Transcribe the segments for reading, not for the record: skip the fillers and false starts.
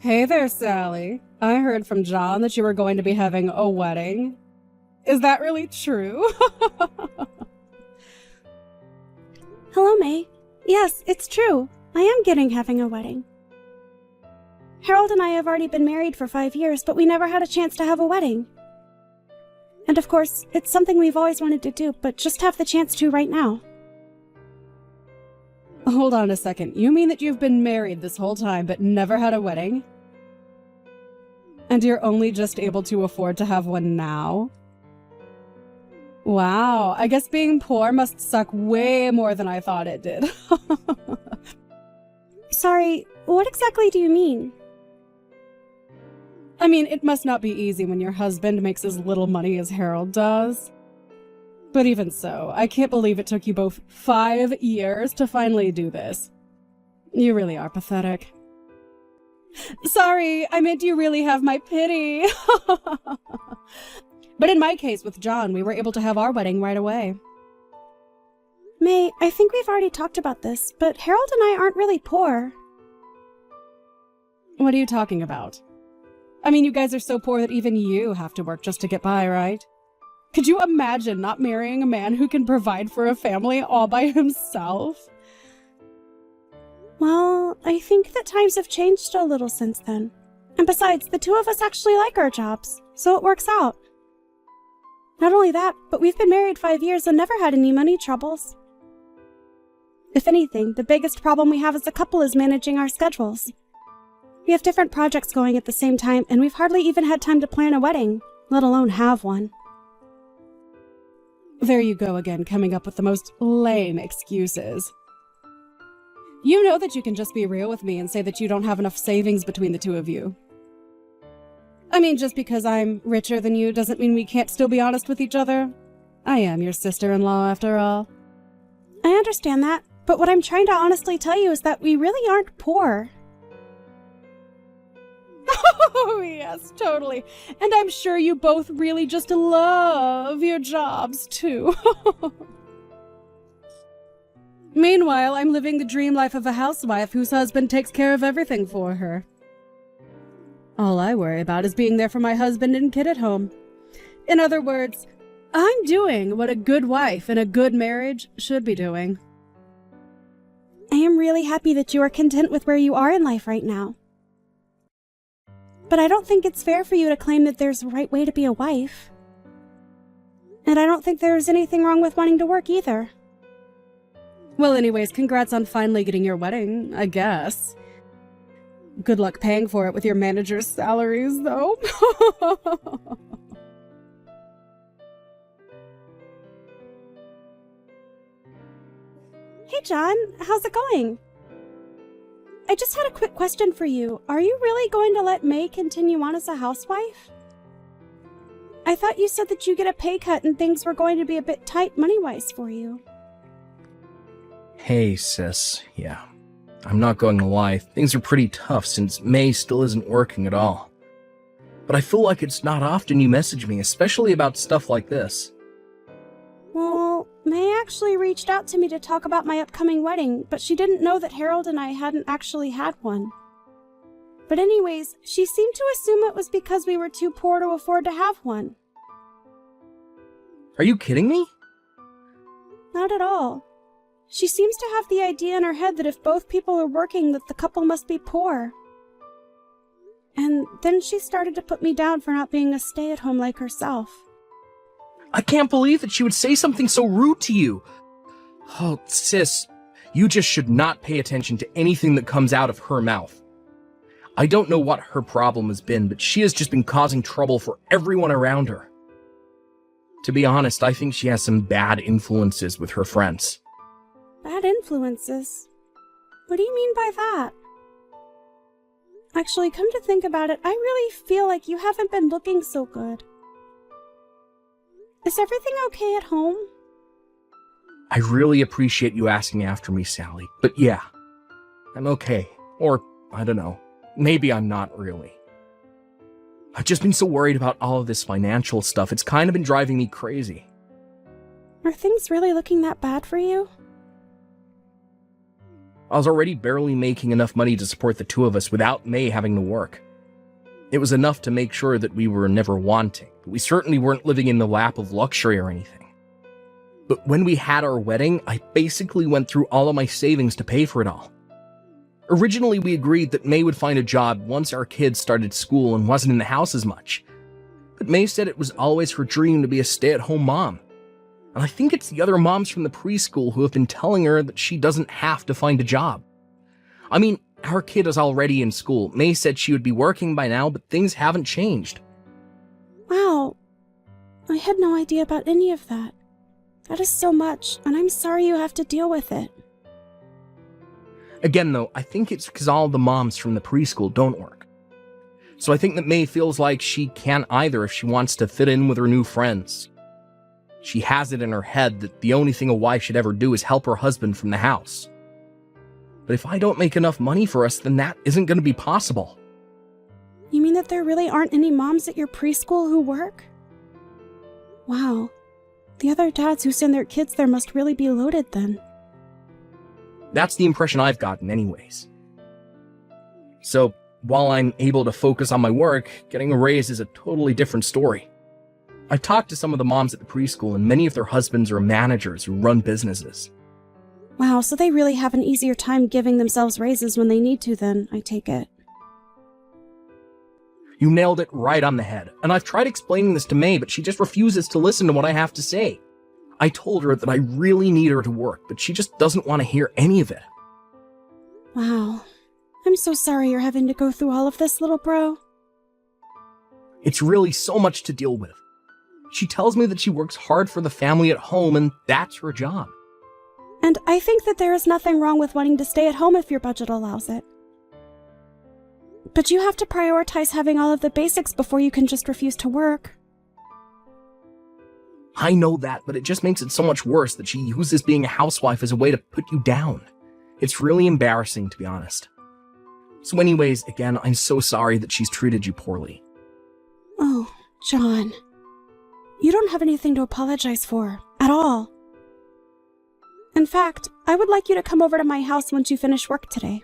Hey there, Sally. I heard from John that you were going to be having a wedding. Is that really true? Hello, May. Yes, it's true. I am having a wedding. Harold and I have already been married for 5 years, but we never had a chance to have a wedding. And of course, it's something we've always wanted to do, but just have the chance to right now. Hold on a second. You mean that you've been married this whole time but never had a wedding? And you're only just able to afford to have one now? Wow, I guess being poor must suck way more than I thought it did. Sorry, what exactly do you mean? I mean, it must not be easy when your husband makes as little money as Harold does. But even so, I can't believe it took you both 5 years to finally do this. You really are pathetic. Sorry, I meant you really have my pity. But in my case with John, we were able to have our wedding right away. May, I think we've already talked about this, but Harold and I aren't really poor. What are you talking about? I mean, you guys are so poor that even you have to work just to get by, right? Could you imagine not marrying a man who can provide for a family all by himself? Well, I think that times have changed a little since then. And besides, the two of us actually like our jobs, so it works out. Not only that, but we've been married 5 years and never had any money troubles. If anything, the biggest problem we have as a couple is managing our schedules. We have different projects going at the same time, and we've hardly even had time to plan a wedding, let alone have one. There you go again, coming up with the most lame excuses. You know that you can just be real with me and say that you don't have enough savings between the two of you. I mean, just because I'm richer than you doesn't mean we can't still be honest with each other. I am your sister-in-law, after all. I understand that, but what I'm trying to honestly tell you is that we really aren't poor. Oh, yes, totally. And I'm sure you both really just love your jobs, too. Meanwhile, I'm living the dream life of a housewife whose husband takes care of everything for her. All I worry about is being there for my husband and kid at home. In other words, I'm doing what a good wife in a good marriage should be doing. I am really happy that you are content with where you are in life right now. But I don't think it's fair for you to claim that there's a right way to be a wife. And I don't think there's anything wrong with wanting to work either. Well, anyways, congrats on finally getting your wedding, I guess. Good luck paying for it with your manager's salaries, though. Hey, John, how's it going? I just had a quick question for you. Are you really going to let May continue on as a housewife? I thought you said that you get a pay cut and things were going to be a bit tight money-wise for you. Hey, sis. Yeah. I'm not going to lie, things are pretty tough since May still isn't working at all. But I feel like it's not often you message me, especially about stuff like this. Well, May actually reached out to me to talk about my upcoming wedding, but she didn't know that Harold and I hadn't actually had one. But anyways, she seemed to assume it was because we were too poor to afford to have one. Are you kidding me? Not at all. She seems to have the idea in her head that if both people are working, that the couple must be poor. And then she started to put me down for not being a stay-at-home like herself. I can't believe that she would say something so rude to you. Oh, sis, you just should not pay attention to anything that comes out of her mouth. I don't know what her problem has been, but she has just been causing trouble for everyone around her. To be honest, I think she has some bad influences with her friends. Bad influences? What do you mean by that? Actually, come to think about it, I really feel like you haven't been looking so good. Is everything okay at home? I really appreciate you asking after me, Sally. But yeah, I'm okay. Or, I don't know, maybe I'm not really. I've just been so worried about all of this financial stuff, it's kind of been driving me crazy. Are things really looking that bad for you? I was already barely making enough money to support the two of us without May having to work. It was enough to make sure that we were never wanting, but we certainly weren't living in the lap of luxury or anything. But when we had our wedding, I basically went through all of my savings to pay for it all. Originally, we agreed that May would find a job once our kids started school and wasn't in the house as much. But May said it was always her dream to be a stay-at-home mom. And I think it's the other moms from the preschool who have been telling her that she doesn't have to find a job. I mean, our kid is already in school. May said she would be working by now, but things haven't changed. Wow. I had no idea about any of that. That is so much, and I'm sorry you have to deal with it. Again, though, I think it's because all the moms from the preschool don't work. So I think that May feels like she can't either if she wants to fit in with her new friends. She has it in her head that the only thing a wife should ever do is help her husband from the house. But if I don't make enough money for us, then that isn't going to be possible. You mean that there really aren't any moms at your preschool who work? Wow. The other dads who send their kids there must really be loaded then. That's the impression I've gotten anyways. So, while I'm able to focus on my work, getting a raise is a totally different story. I've talked to some of the moms at the preschool, and many of their husbands are managers who run businesses. Wow, so they really have an easier time giving themselves raises when they need to then, I take it. You nailed it right on the head, and I've tried explaining this to May, but she just refuses to listen to what I have to say. I told her that I really need her to work, but she just doesn't want to hear any of it. Wow. I'm so sorry you're having to go through all of this, little bro. It's really so much to deal with. She tells me that she works hard for the family at home, and that's her job. And I think that there is nothing wrong with wanting to stay at home if your budget allows it. But you have to prioritize having all of the basics before you can just refuse to work. I know that, but it just makes it so much worse that she uses being a housewife as a way to put you down. It's really embarrassing, to be honest. So anyways, again, I'm so sorry that she's treated you poorly. Oh, John. You don't have anything to apologize for, at all. In fact, I would like you to come over to my house once you finish work today.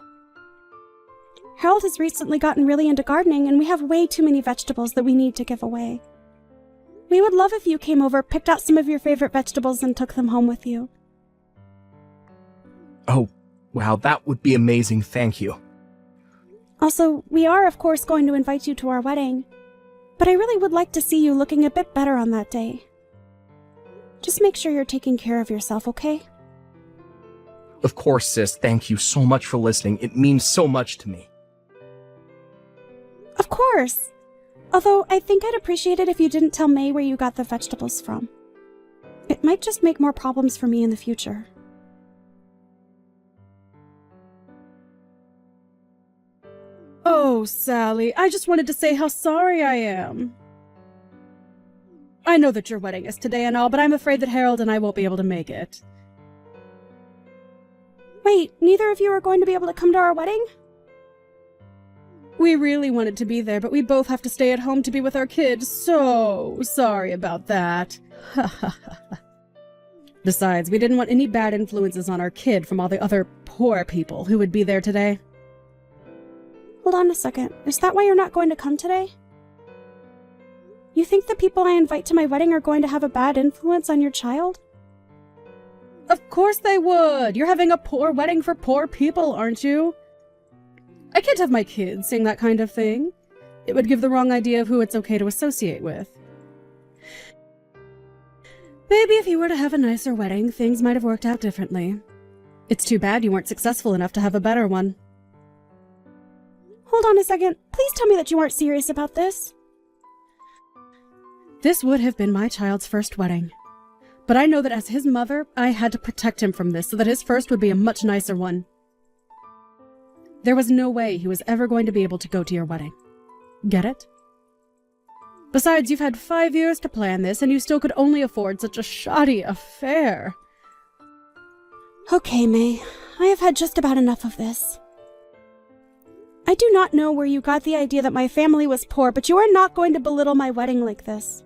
Harold has recently gotten really into gardening, and we have way too many vegetables that we need to give away. We would love if you came over, picked out some of your favorite vegetables, and took them home with you. Oh, wow, that would be amazing, thank you. Also, we are, of course, going to invite you to our wedding, but I really would like to see you looking a bit better on that day. Just make sure you're taking care of yourself, okay? Of course, sis, thank you so much for listening. It means so much to me. Of course! Although, I think I'd appreciate it if you didn't tell May where you got the vegetables from. It might just make more problems for me in the future. Oh, Sally, I just wanted to say how sorry I am. I know that your wedding is today and all, but I'm afraid that Harold and I won't be able to make it. Wait, neither of you are going to be able to come to our wedding? We really wanted to be there, but we both have to stay at home to be with our kids. So sorry about that. Besides, we didn't want any bad influences on our kid from all the other poor people who would be there today. Hold on a second. Is that why you're not going to come today? You think the people I invite to my wedding are going to have a bad influence on your child? Of course they would. You're having a poor wedding for poor people, aren't you? I can't have my kids saying that kind of thing. It would give the wrong idea of who it's okay to associate with. Maybe if you were to have a nicer wedding, things might have worked out differently. It's too bad you weren't successful enough to have a better one. Hold on a second. Please tell me that you aren't serious about this. This would have been my child's first wedding. But I know that as his mother, I had to protect him from this so that his first would be a much nicer one. There was no way he was ever going to be able to go to your wedding. Get it? Besides, you've had 5 years to plan this, and you still could only afford such a shoddy affair. Okay, May. I have had just about enough of this. I do not know where you got the idea that my family was poor, but you are not going to belittle my wedding like this.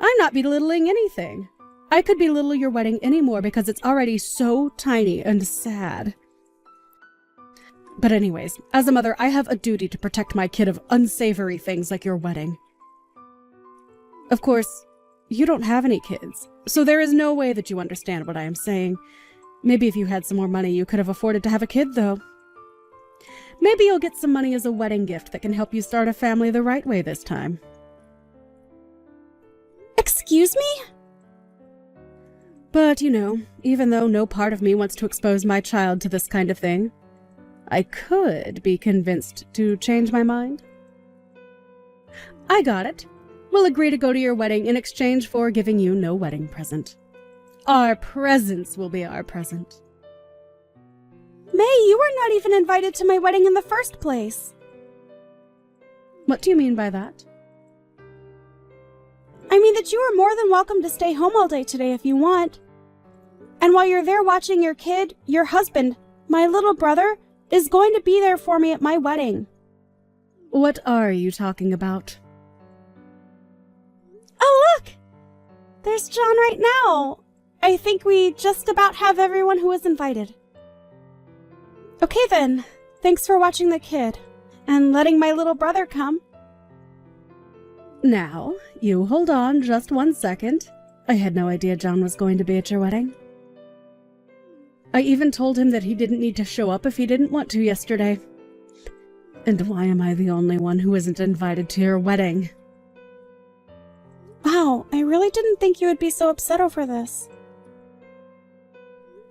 I'm not belittling anything. I could belittle your wedding anymore because it's already so tiny and sad. But anyways, as a mother, I have a duty to protect my kid of unsavory things like your wedding. Of course, you don't have any kids, so there is no way that you understand what I am saying. Maybe if you had some more money, you could have afforded to have a kid, though. Maybe you'll get some money as a wedding gift that can help you start a family the right way this time. Excuse me? But, even though no part of me wants to expose my child to this kind of thing, I could be convinced to change my mind. I got it. We'll agree to go to your wedding in exchange for giving you no wedding present. Our presents will be our present. May, you were not even invited to my wedding in the first place. What do you mean by that? I mean that you are more than welcome to stay home all day today if you want. And while you're there watching your kid, your husband, my little brother, is going to be there for me at my wedding. What are you talking about? Oh, look! There's John right now. I think we just about have everyone who was invited. Okay then, thanks for watching the kid, and letting my little brother come. Now, you hold on just 1 second. I had no idea John was going to be at your wedding. I even told him that he didn't need to show up if he didn't want to yesterday. And why am I the only one who isn't invited to your wedding? Wow, I really didn't think you would be so upset over this.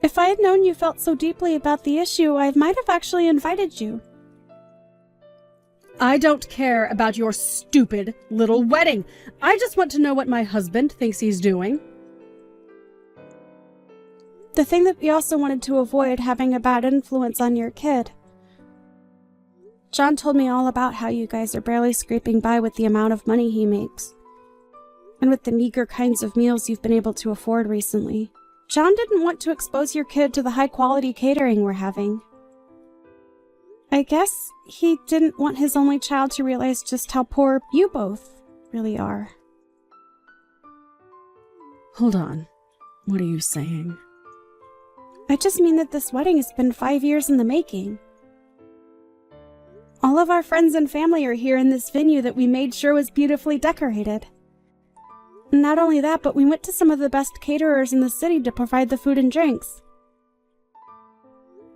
If I had known you felt so deeply about the issue, I might have actually invited you. I don't care about your stupid little wedding. I just want to know what my husband thinks he's doing. The thing that we also wanted to avoid having a bad influence on your kid. John told me all about how you guys are barely scraping by with the amount of money he makes. And with the meager kinds of meals you've been able to afford recently. John didn't want to expose your kid to the high-quality catering we're having. I guess he didn't want his only child to realize just how poor you both really are. Hold on. What are you saying? I just mean that this wedding has been 5 years in the making. All of our friends and family are here in this venue that we made sure was beautifully decorated. Not only that, but we went to some of the best caterers in the city to provide the food and drinks.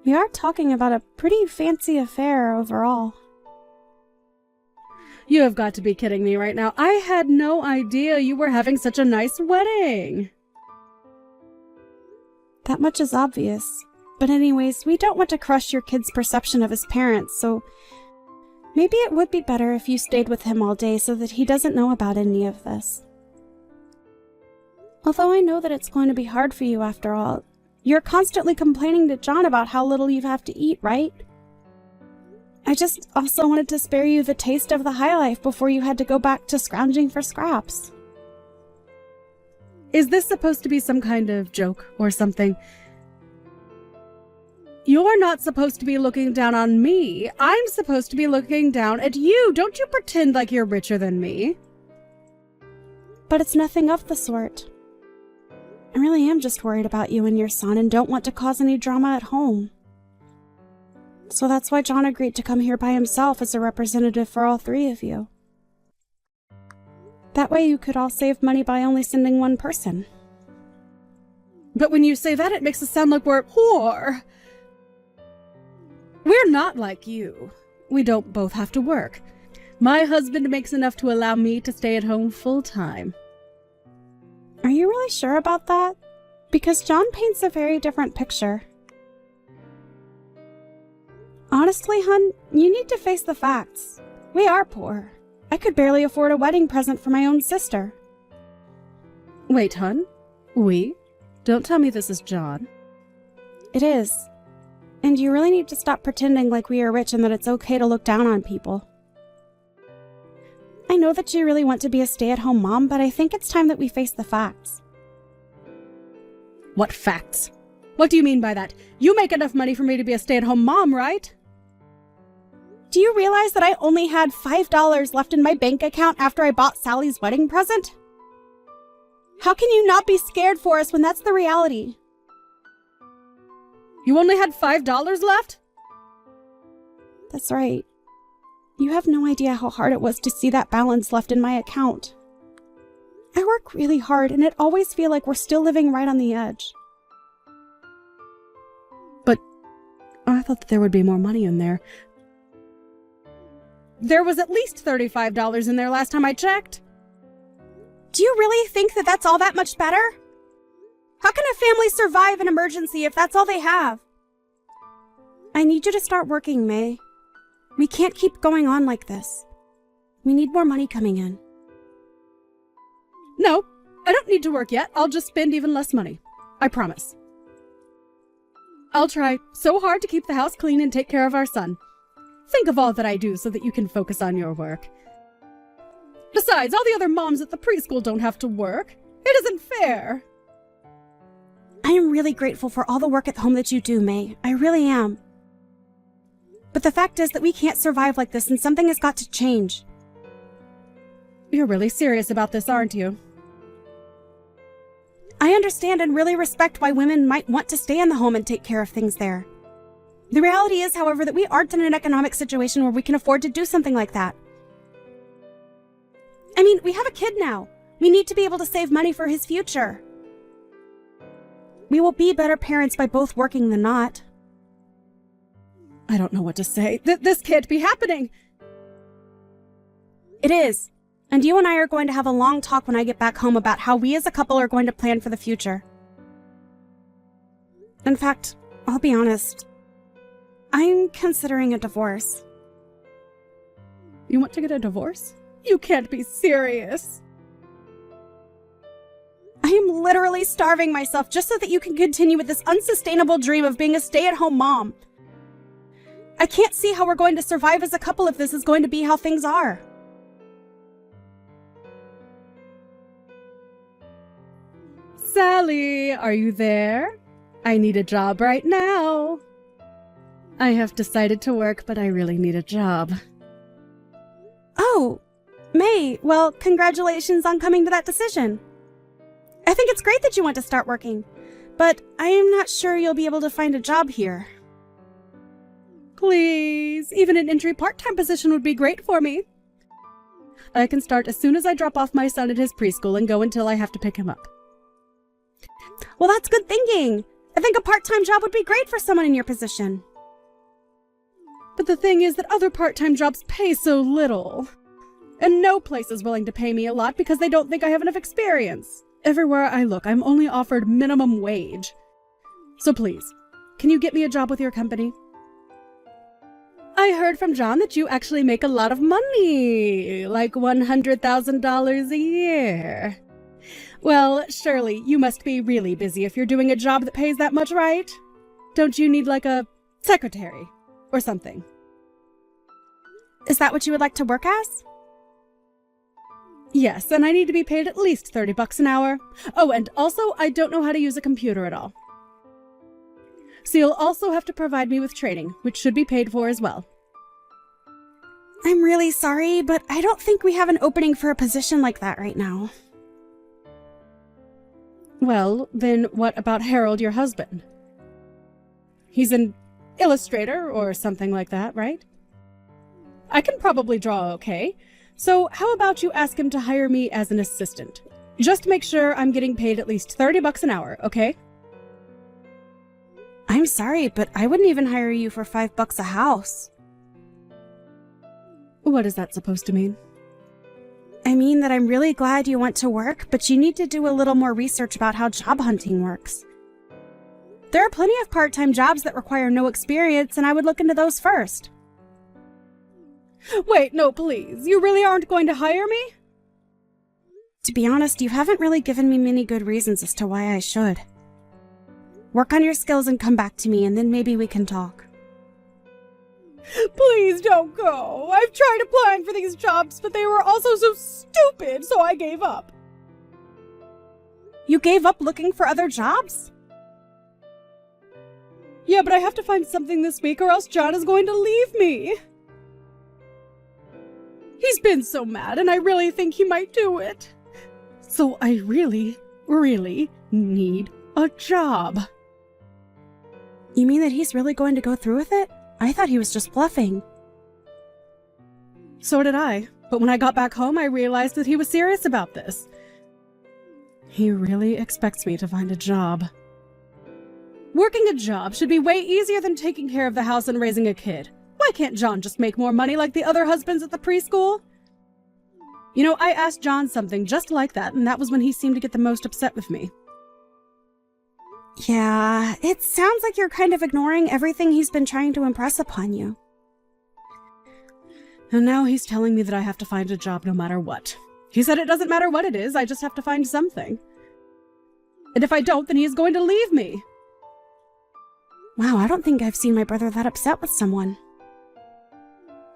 We are talking about a pretty fancy affair overall. You have got to be kidding me right now. I had no idea you were having such a nice wedding. That much is obvious. But anyways, we don't want to crush your kid's perception of his parents, so maybe it would be better if you stayed with him all day so that he doesn't know about any of this. Although I know that it's going to be hard for you after all. You're constantly complaining to John about how little you have to eat, right? I just also wanted to spare you the taste of the high life before you had to go back to scrounging for scraps. Is this supposed to be some kind of joke or something? You're not supposed to be looking down on me. I'm supposed to be looking down at you. Don't you pretend like you're richer than me. But it's nothing of the sort. I really am just worried about you and your son and don't want to cause any drama at home. So that's why John agreed to come here by himself as a representative for all three of you. That way you could all save money by only sending one person. But when you say that, it makes us sound like we're poor. We're not like you. We don't both have to work. My husband makes enough to allow me to stay at home full time. Are you really sure about that? Because John paints a very different picture. Honestly, hun, you need to face the facts. We are poor. I could barely afford a wedding present for my own sister. Wait, hun? We? Don't tell me this is John. It is. And you really need to stop pretending like we are rich and that it's okay to look down on people. I know that you really want to be a stay-at-home mom, but I think it's time that we face the facts. What facts? What do you mean by that? You make enough money for me to be a stay-at-home mom, right? Do you realize that I only had $5 left in my bank account after I bought Sally's wedding present? How can you not be scared for us when that's the reality? You only had $5 left? That's right. You have no idea how hard it was to see that balance left in my account. I work really hard, and it always feels like we're still living right on the edge. But I thought that there would be more money in there. There was at least $35 in there last time I checked. Do you really think that that's all that much better? How can a family survive an emergency if that's all they have? I need you to start working, May. We can't keep going on like this. We need more money coming in. No, I don't need to work yet. I'll just spend even less money. I promise. I'll try so hard to keep the house clean and take care of our son. Think of all that I do so that you can focus on your work. Besides, all the other moms at the preschool don't have to work. It isn't fair. I am really grateful for all the work at home that you do, May. I really am. But the fact is that we can't survive like this, and something has got to change. You're really serious about this, aren't you? I understand and really respect why women might want to stay in the home and take care of things there. The reality is, however, that we aren't in an economic situation where we can afford to do something like that. I mean, we have a kid now. We need to be able to save money for his future. We will be better parents by both working than not. I don't know what to say. This can't be happening. It is. And you and I are going to have a long talk when I get back home about how we as a couple are going to plan for the future. In fact, I'll be honest. I'm considering a divorce. You want to get a divorce? You can't be serious. I am literally starving myself just so that you can continue with this unsustainable dream of being a stay-at-home mom. I can't see how we're going to survive as a couple if this is going to be how things are. Sally, are you there? I need a job right now. I have decided to work, but I really need a job. Oh, May, well, congratulations on coming to that decision. I think it's great that you want to start working, but I am not sure you'll be able to find a job here. Please, even an entry part-time position would be great for me. I can start as soon as I drop off my son at his preschool and go until I have to pick him up. Well, that's good thinking. I think a part-time job would be great for someone in your position. But the thing is that other part-time jobs pay so little. And no place is willing to pay me a lot because they don't think I have enough experience. Everywhere I look, I'm only offered minimum wage. So please, can you get me a job with your company? I heard from John that you actually make a lot of money, like $100,000 a year. Well, surely you must be really busy if you're doing a job that pays that much, right? Don't you need like a secretary or something? Is that what you would like to work as? Yes, and I need to be paid at least $30 an hour. Oh, and also, I don't know how to use a computer at all. So you'll also have to provide me with training, which should be paid for as well. I'm really sorry, but I don't think we have an opening for a position like that right now. Well, then what about Harold, your husband? He's an illustrator or something like that, right? I can probably draw okay. So how about you ask him to hire me as an assistant? Just make sure I'm getting paid at least $30 an hour, okay? I'm sorry, but I wouldn't even hire you for $5 a house. What is that supposed to mean? I mean that I'm really glad you want to work, but you need to do a little more research about how job hunting works. There are plenty of part-time jobs that require no experience, and I would look into those first. Wait, no, please. You really aren't going to hire me? To be honest, you haven't really given me many good reasons as to why I should. Work on your skills and come back to me, and then maybe we can talk. Please don't go. I've tried applying for these jobs, but they were also so stupid, so I gave up. You gave up looking for other jobs? Yeah, but I have to find something this week or else John is going to leave me. He's been so mad, and I really think he might do it. So I really really need a job. You mean that he's really going to go through with it? I thought he was just bluffing. So did I, but when I got back home, I realized that he was serious about this. He really expects me to find a job. Working a job should be way easier than taking care of the house and raising a kid. Why can't John just make more money like the other husbands at the preschool? You know, I asked John something just like that, and that was when he seemed to get the most upset with me. Yeah, it sounds like you're kind of ignoring everything he's been trying to impress upon you. And now he's telling me that I have to find a job no matter what. He said it doesn't matter what it is, I just have to find something. And if I don't, then he is going to leave me. Wow, I don't think I've seen my brother that upset with someone.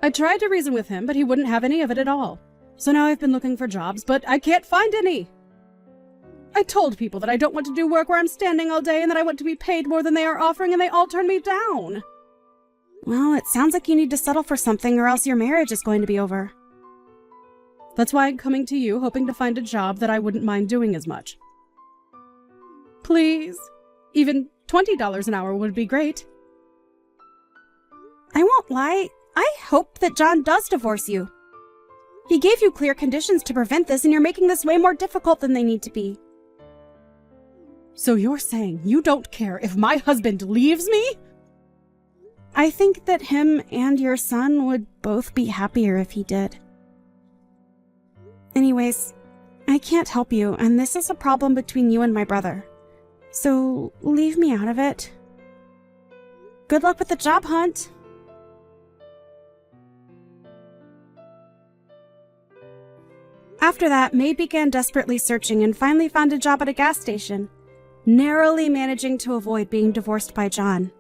I tried to reason with him, but he wouldn't have any of it at all. So now I've been looking for jobs, but I can't find any. I told people that I don't want to do work where I'm standing all day and that I want to be paid more than they are offering, and they all turned me down. Well, it sounds like you need to settle for something or else your marriage is going to be over. That's why I'm coming to you, hoping to find a job that I wouldn't mind doing as much. Please. Even $20 an hour would be great. I won't lie, I hope that John does divorce you. He gave you clear conditions to prevent this, and you're making this way more difficult than they need to be. So you're saying you don't care if my husband leaves me? I think that him and your son would both be happier if he did. Anyways, I can't help you, and this is a problem between you and my brother. So leave me out of it. Good luck with the job hunt. After that, May began desperately searching and finally found a job at a gas station, narrowly managing to avoid being divorced by John.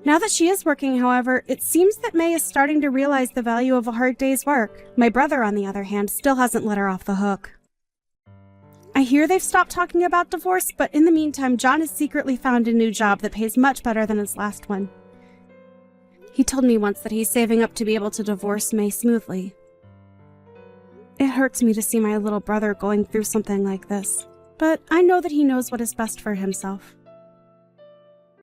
Now that she is working, however, it seems that May is starting to realize the value of a hard day's work. My brother, on the other hand, still hasn't let her off the hook. I hear they've stopped talking about divorce, but in the meantime, John has secretly found a new job that pays much better than his last one. He told me once that he's saving up to be able to divorce May smoothly. It hurts me to see my little brother going through something like this, but I know that he knows what is best for himself.